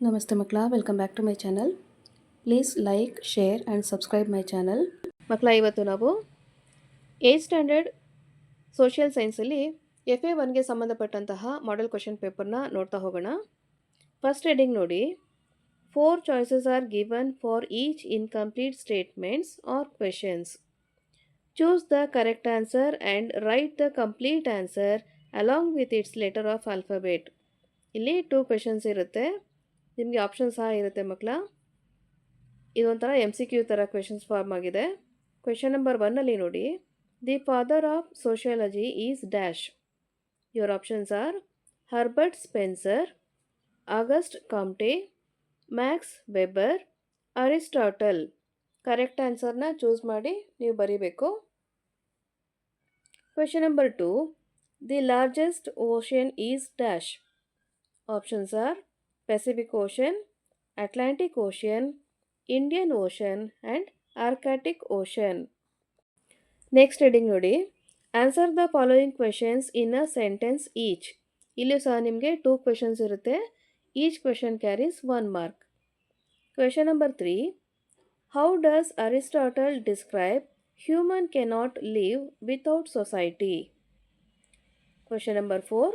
Namaste Makla, welcome back to my channel. Please like, share and subscribe my channel. ಮಕ್ಕಳ ಇವತ್ತು ನಾವು 8th standard social ಸೈನ್ಸಲ್ಲಿ FA1ಗೆ ಸಂಬಂಧಪಟ್ಟಂತಹ model question ಪೇಪರ್ನ ನೋಡ್ತಾ ಹೋಗೋಣ. ಫಸ್ಟ್ ಹೆಡಿಂಗ್ ನೋಡಿ, 4 choices are given for each incomplete statements or questions. Choose the correct answer and write the complete answer along with its letter of alphabet. ಇಲ್ಲಿ 2 questions ಇರುತ್ತೆ, ನಿಮಗೆ option ಸಹ ಇರುತ್ತೆ ಮಕ್ಕಳ. ಇದೊಂಥರ MCQ ಥರ ಕ್ವೆಶನ್ಸ್ ಫಾರ್ಮ್ ಆಗಿದೆ. ಕ್ವೆಶನ್ ನಂಬರ್ 1ಅಲ್ಲಿ ನೋಡಿ, the father of sociology is dash. Your options are Herbert Spencer, Auguste Comte, Max Weber, Aristotle. Correct ಆನ್ಸರ್ನ ಚೂಸ್ ಮಾಡಿ ನೀವು ಬರೀಬೇಕು. Question number 2, the largest ocean is dash. Options are Pacific ocean, Atlantic ocean, Indian ocean and Arctic ocean. Next heading ನೋಡಿ, answer the following questions in a sentence each. ಇಲ್ಲೂ ಸಹ ನಿಮಗೆ 2 questions ಇರುತ್ತೆ. Each question carries 1 mark. Question number 3, how does Aristotle describe human cannot live without society. Question number 4,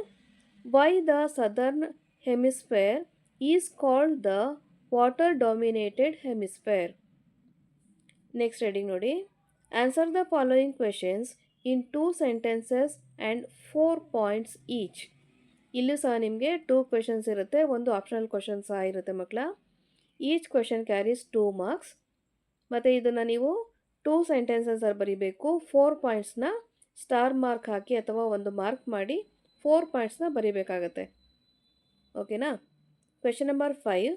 why the southern hemisphere is called the water dominated hemisphere. Next heading ನೋಡಿ, answer the following questions in 2 sentences and 4 points each. ಇಲ್ಲೂ ಸಹ ನಿಮಗೆ 2 questions ಇರುತ್ತೆ, ಒಂದು optional question ಸಹ ಇರುತ್ತೆ ಮಕ್ಕಳ. Each question carries 2 marks. ಮತ್ತು ಇದನ್ನು ನೀವು 2 ಸೆಂಟೆನ್ಸಸ್ ಬರೀಬೇಕು. 4 ಪಾಯಿಂಟ್ಸ್ನ ಸ್ಟಾರ್ ಮಾರ್ಕ್ ಹಾಕಿ ಅಥವಾ ಒಂದು ಮಾರ್ಕ್ ಮಾಡಿ 4 ಪಾಯಿಂಟ್ಸ್ನ ಬರೀಬೇಕಾಗತ್ತೆ. ಓಕೆನಾ. Question number 5,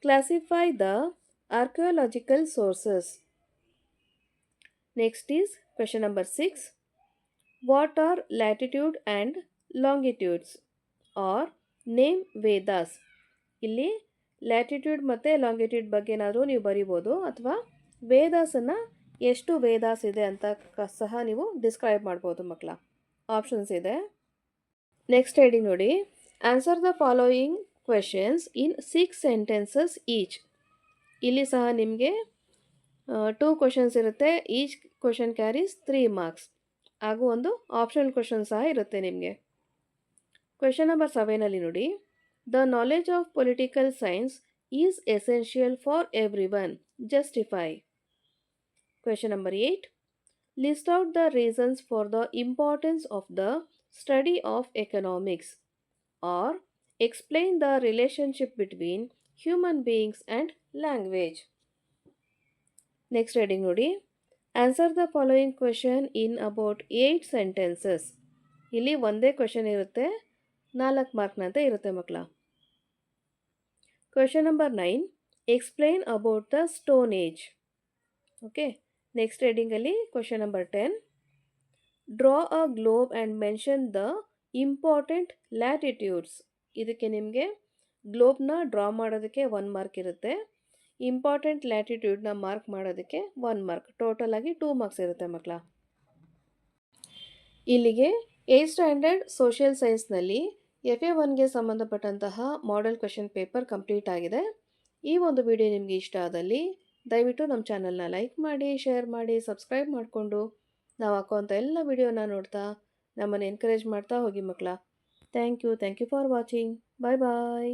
classify the archaeological sources. Next is question number 6. What are latitude and longitudes or name Vedas? ಇಲ್ಲಿ ಲ್ಯಾಟಿಟ್ಯೂಡ್ ಮತ್ತು ಲಾಂಗಿಟ್ಯೂಡ್ ಬಗ್ಗೆ ಏನಾದರೂ ನೀವು ಬರಿಬೋದು, ಅಥವಾ ವೇದಾಸನ್ನು ಎಷ್ಟು ವೇದಾಸ್ ಇದೆ ಅಂತ ಸಹ ನೀವು ಡಿಸ್ಕ್ರೈಬ್ ಮಾಡ್ಬೋದು ಮಕ್ಕಳ. ಆಪ್ಷನ್ಸ್ ಇದೆ. ನೆಕ್ಸ್ಟ್ ಹೆಡಿಂಗ್ ನೋಡಿ, answer the following questions in 6 sentences each. ಇಲ್ಲಿ ಸಹ ನಿಮಗೆ 2 ಕ್ವೆಶನ್ಸ್ ಇರುತ್ತೆ. Each question carries 3 marks. ಹಾಗೂ ಒಂದು ಆಪ್ಷನಲ್ ಕ್ವೆಶನ್ ಸಹ ಇರುತ್ತೆ ನಿಮಗೆ. ಕ್ವೆಶನ್ ನಂಬರ್ 7ಅಲ್ಲಿ ನೋಡಿ, the knowledge of political science is essential for every one. Justify. Question number 8, list out the reasons for the importance of the study of economics or explain the relationship between human beings and language. Next heading ನೋಡಿ, answer the following question in about 8 sentences. ಇಲ್ಲಿ ಒಂದೇ question ಇರುತ್ತೆ, 4 ಮಾರ್ಕ್ನಂತೆ ಇರುತ್ತೆ ಮಕ್ಕಳ. Question number 9, explain about the stone age. Okay. Next ಹೆಡಿಂಗಲ್ಲಿ question number 10, draw a globe and mention the important latitudes. ಇದಕ್ಕೆ ನಿಮಗೆ ಗ್ಲೋಬ್ನ ಡ್ರಾ ಮಾಡೋದಕ್ಕೆ 1 ಮಾರ್ಕ್ ಇರುತ್ತೆ. ಇಂಪಾರ್ಟೆಂಟ್ ಲ್ಯಾಟಿಟ್ಯೂಡ್ನ ಮಾರ್ಕ್ ಮಾಡೋದಕ್ಕೆ 1 ಮಾರ್ಕ್. ಟೋಟಲ್ ಆಗಿ 2 ಮಾರ್ಕ್ಸ್ ಇರುತ್ತೆ ಮಕ್ಕಳ. ಇಲ್ಲಿಗೆ 8th ಸ್ಟ್ಯಾಂಡರ್ಡ್ ಸೋಷಿಯಲ್ ಸೈನ್ಸ್ನಲ್ಲಿ FA1ಗೆ ಸಂಬಂಧಪಟ್ಟಂತಹ ಮಾಡೆಲ್ ಕ್ವೆಶನ್ ಪೇಪರ್ ಕಂಪ್ಲೀಟ್ ಆಗಿದೆ. ಈ ಒಂದು ವಿಡಿಯೋ ನಿಮಗೆ ಇಷ್ಟ ಆದಲ್ಲಿ ದಯವಿಟ್ಟು ನಮ್ಮ ಚಾನಲ್ನ ಲೈಕ್ ಮಾಡಿ, ಶೇರ್ ಮಾಡಿ, ಸಬ್ಸ್ಕ್ರೈಬ್ ಮಾಡಿಕೊಂಡು ನಾವು ಹಾಕುವಂಥ ಎಲ್ಲ ವಿಡಿಯೋನ ನೋಡ್ತಾ ನಮ್ಮನ್ನು ಎನ್ಕರೇಜ್ ಮಾಡ್ತಾ ಹೋಗಿ ಮಕ್ಕಳ. Thank you for watching. Bye bye.